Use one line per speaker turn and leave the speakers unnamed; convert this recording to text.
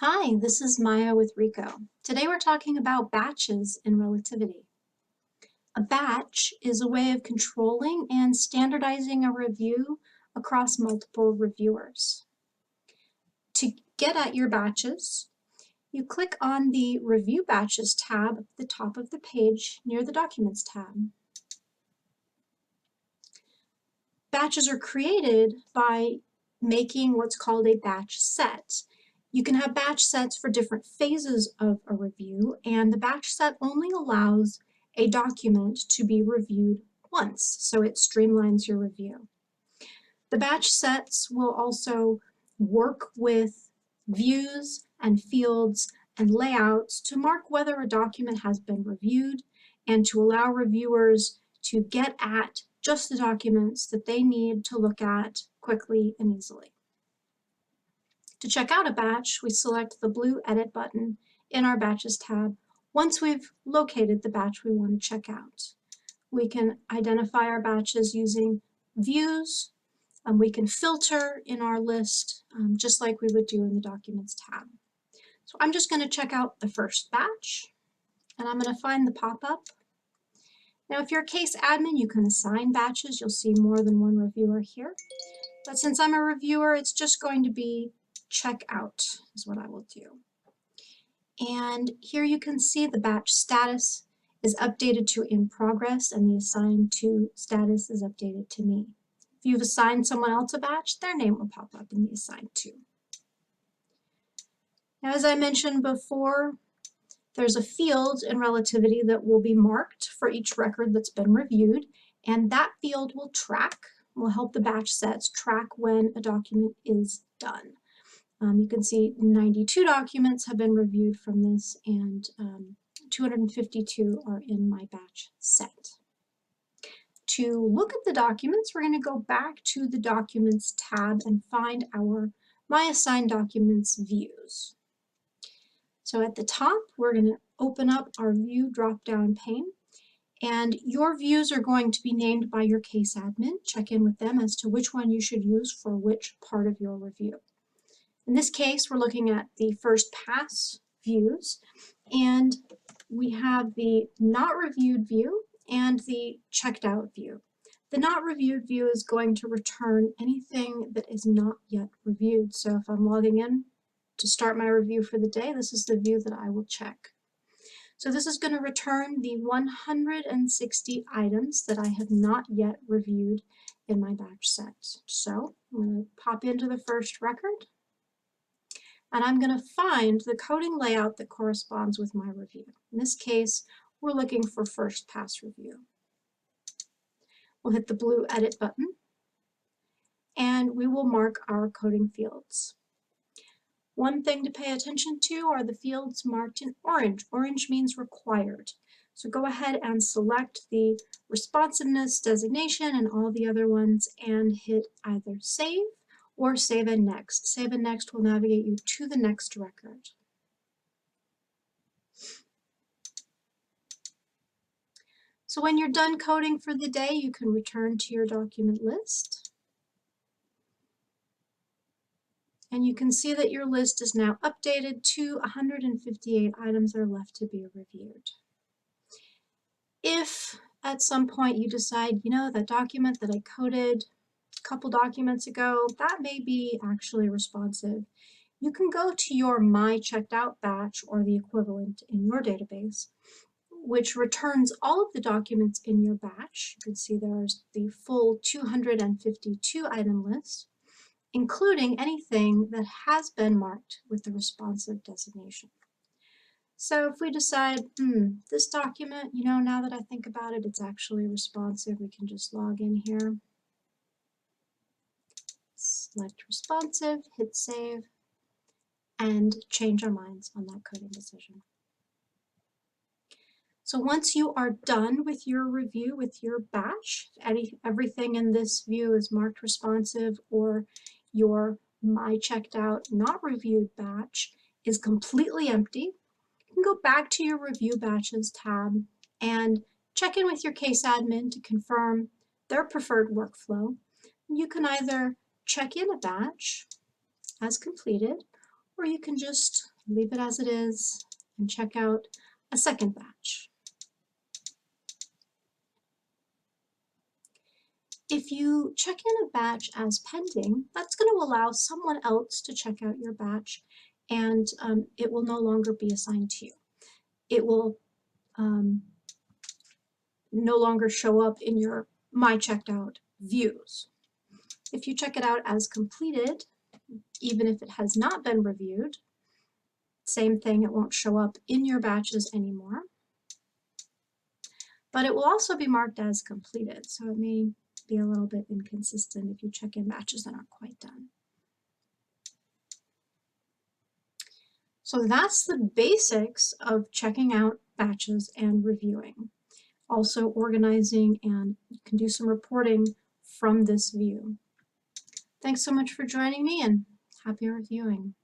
Hi, this is Maya with Ricoh. Today we're talking about batches in relativity. A batch is a way of controlling and standardizing a review across multiple reviewers. To get at your batches, you click on the Review Batches tab at the top of the page near the Documents tab. Batches are created by making what's called a batch set. You can have batch sets for different phases of a review, and the batch set only allows a document to be reviewed once, so it streamlines your review. The batch sets will also work with views and fields and layouts to mark whether a document has been reviewed and to allow reviewers to get at just the documents that they need to look at quickly and easily. To check out a batch, we select the blue Edit button in our Batches tab once we've located the batch we want to check out. We can identify our batches using views. We can filter in our list just like we would do in the Documents tab. So I'm just going to check out the first batch, and I'm going to find the pop-up. Now, if you're a case admin, you can assign batches. You'll see more than one reviewer here. But since I'm a reviewer, it's just going to be check out is what I will do. And here you can see the batch status is updated to in progress, and the assigned to status is updated to me. If you've assigned someone else a batch, their name will pop up in the assigned to. Now, as I mentioned before, there's a field in Relativity that will be marked for each record that's been reviewed, and that field will help the batch sets track when a document is done. You can see 92 documents have been reviewed from this, and 252 are in my batch set. To look at the documents, we're going to go back to the Documents tab and find our My Assigned Documents views. So at the top, we're going to open up our View drop-down pane, and your views are going to be named by your case admin. Check in with them as to which one you should use for which part of your review. In this case, we're looking at the first pass views, and we have the not reviewed view and the checked out view. The not reviewed view is going to return anything that is not yet reviewed. So if I'm logging in to start my review for the day, this is the view that I will check. So this is going to return the 160 items that I have not yet reviewed in my batch set. So I'm going to pop into the first record, and I'm going to find the coding layout that corresponds with my review. In this case, we're looking for first pass review. We'll hit the blue Edit button, and we will mark our coding fields. One thing to pay attention to are the fields marked in orange. Orange means required. So go ahead and select the responsiveness designation and all the other ones and hit either Save or Save and Next. Save and Next will navigate you to the next record. So when you're done coding for the day, you can return to your document list. And you can see that your list is now updated to 158 items are left to be reviewed. If at some point you decide, that document that I coded a couple documents ago, that may be actually responsive, you can go to your My Checked Out batch or the equivalent in your database, which returns all of the documents in your batch. You can see there's the full 252 item list, including anything that has been marked with the responsive designation. So if we decide, this document, now that I think about it, it's actually responsive, we can just log in here, select responsive, hit save, and change our minds on that coding decision. So once you are done with your review with your batch, everything in this view is marked responsive, or your My Checked Out Not Reviewed batch is completely empty, you can go back to your Review Batches tab and check in with your case admin to confirm their preferred workflow. You can either check in a batch as completed, or you can just leave it as it is and check out a second batch. If you check in a batch as pending, that's going to allow someone else to check out your batch, and it will no longer be assigned to you. It will no longer show up in your My Checked Out views. If you check it out as completed, even if it has not been reviewed, same thing, it won't show up in your batches anymore. But it will also be marked as completed, so it may be a little bit inconsistent if you check in batches that aren't quite done. So that's the basics of checking out batches and reviewing. Also organizing, and you can do some reporting from this view. Thanks so much for joining me, and happy reviewing.